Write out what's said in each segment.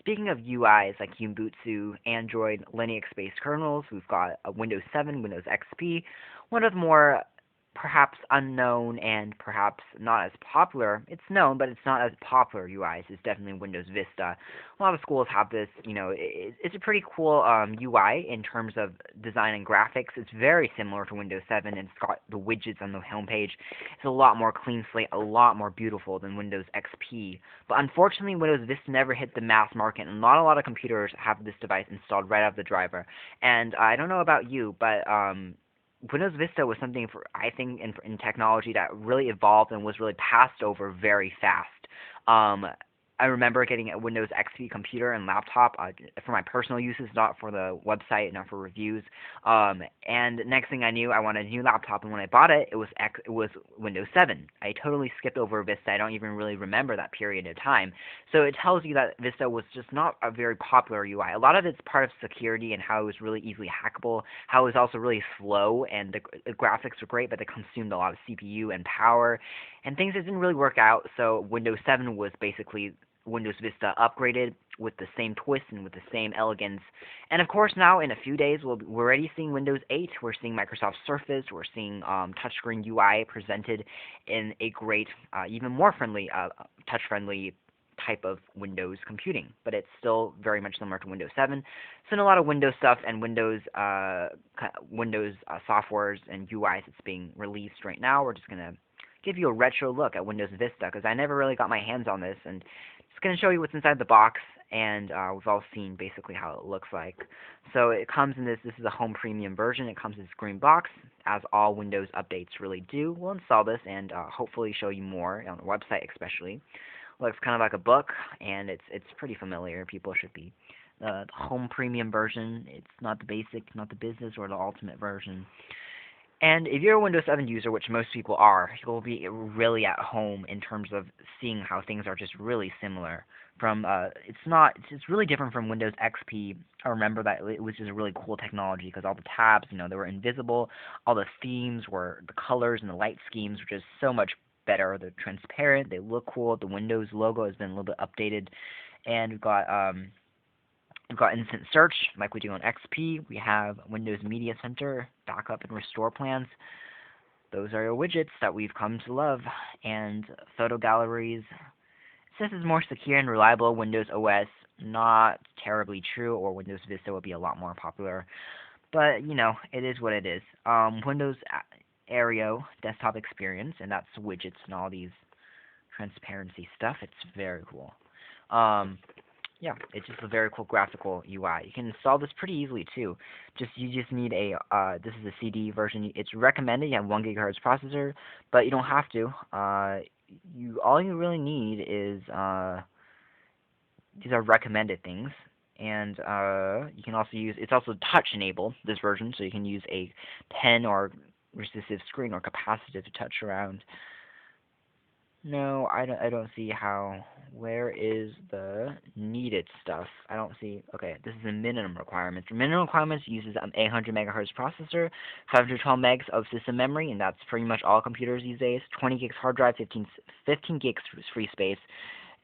speaking of UIs like Ubuntu, Android, Linux-based kernels, we've got Windows 7, Windows XP. One of the more perhaps unknown and perhaps not as popular. It's known, but it's not as popular UIs. Is definitely Windows Vista. A lot of schools have this. It's a pretty cool UI in terms of design and graphics. It's very similar to Windows 7, and it's got the widgets on the homepage. It's a lot more clean slate, a lot more beautiful than Windows XP. But unfortunately, Windows Vista never hit the mass market, and not a lot of computers have this device installed right out of the driver. And I don't know about you, but Windows Vista was something for I think in technology that really evolved and was really passed over very fast. Um, I remember getting a Windows XP computer and laptop for my personal uses, not for the website, not for reviews. And next thing I knew, I wanted a new laptop, and when I bought it, it was Windows 7. I totally skipped over Vista. I don't even really remember that period of time. So it tells you that Vista was just not a very popular UI. A lot of it's part of security and how it was really easily hackable, how it was also really slow, and the graphics were great, but they consumed a lot of CPU and power, and things that didn't really work out. So Windows 7 was basically Windows Vista upgraded with the same twist and with the same elegance. And of course, now in a few days, we're already seeing Windows 8. We're seeing Microsoft Surface. We're seeing touchscreen UI presented in a great, even more friendly, touch-friendly type of Windows computing. But it's still very much similar to Windows 7. So in a lot of Windows stuff and Windows softwares and UIs that's being released right now, we're just gonna give you a retro look at Windows Vista because I never really got my hands on this, and just going to show you what's inside the box, and we've all seen basically how it looks like. So it comes in this is a home premium version. It comes in this green box, as all Windows updates really do. We'll install this and hopefully show you more on the website especially. Looks kind of like a book, and it's pretty familiar. People should be. The home premium version, it's not the basic, not the business, or the ultimate version. And if you're a Windows 7 user, which most people are, you'll be really at home in terms of seeing how things are just really similar. It's really different from Windows XP. I remember that it was just a really cool technology because all the tabs, they were invisible. All the themes were the colors and the light schemes were just so much better. They're transparent. They look cool. The Windows logo has been a little bit updated, and we've got Instant Search, like we do on XP. We have Windows Media Center, backup and restore plans. Those are your widgets that we've come to love. And photo galleries. It says it's more secure and reliable. Windows OS, not terribly true, or Windows Vista would be a lot more popular. But, it is what it is. Windows Aereo desktop experience, and that's widgets and all these transparency stuff. It's very cool. Yeah, it's just a very cool graphical UI. You can install this pretty easily too. You just need this is a CD version. It's recommended you have 1 GHz processor, but you don't have to. All you really need is these are recommended things, and you can also it's also touch enabled, this version, so you can use a pen or resistive screen or capacitive to touch around. No, I don't see how. Where is the needed stuff? I don't see. Okay, this is the minimum requirements. The minimum requirements uses an 800 megahertz processor, 512 megs of system memory, and that's pretty much all computers these days. 20 gigs hard drive, 15 gigs free space,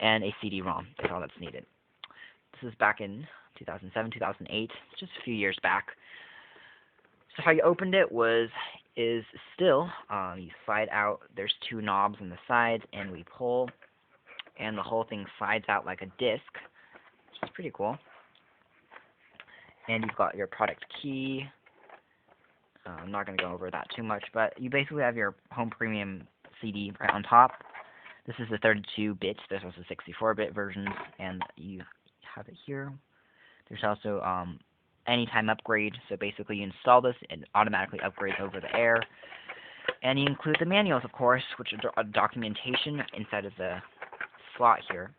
and a CD-ROM. That's all that's needed. This is back in 2007, 2008, just a few years back. So how you opened it is still, you slide out, there's 2 knobs on the sides, and we pull, and the whole thing slides out like a disc, which is pretty cool. And you've got your product key. I'm not going to go over that too much, but you basically have your home premium CD right on top. This is the 32-bit, there's also 64-bit versions, and you have it here. There's also anytime upgrade, so basically you install this, it automatically upgrades over the air. And you include the manuals, of course, which are documentation inside of the slot here.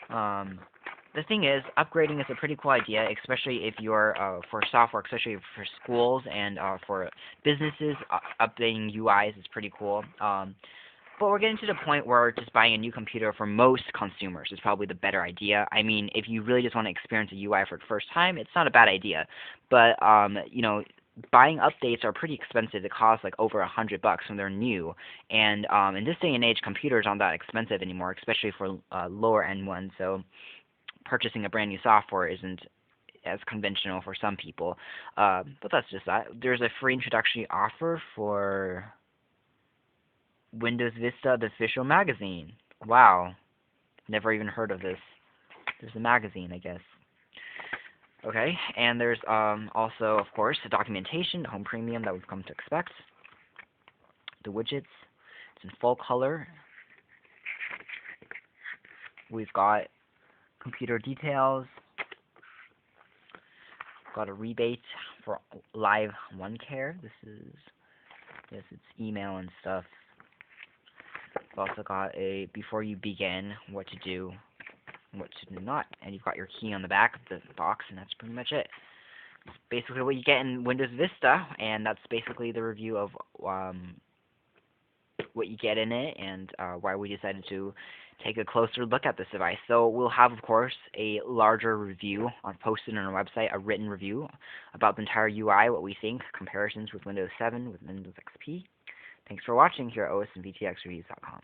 The thing is, upgrading is a pretty cool idea, especially if you're for software, especially for schools and for businesses. Updating UIs is pretty cool. But we're getting to the point where just buying a new computer for most consumers is probably the better idea. I mean, if you really just want to experience a UI for the first time, it's not a bad idea. But buying updates are pretty expensive. They cost like over $100 when they're new. And in this day and age, computers aren't that expensive anymore, especially for lower end ones. So purchasing a brand new software isn't as conventional for some people. But that's just that. There's a free introductory offer for Windows Vista, the official magazine. Wow, never even heard of this. There's a magazine, I guess. Okay, and there's also, of course, the documentation, the Home Premium that we've come to expect. The widgets, it's in full color. We've got computer details. Got a rebate for Live OneCare. It's email and stuff. We've also got a before you begin, what to do, what to do not, and you've got your key on the back of the box, and that's pretty much it. It's basically what you get in Windows Vista, and that's basically the review of what you get in it and why we decided to take a closer look at this device. So we'll have, of course, a larger review posted on our website, a written review about the entire UI, what we think, comparisons with Windows 7, with Windows XP. Thanks for watching here at OS and VTXReviews.com.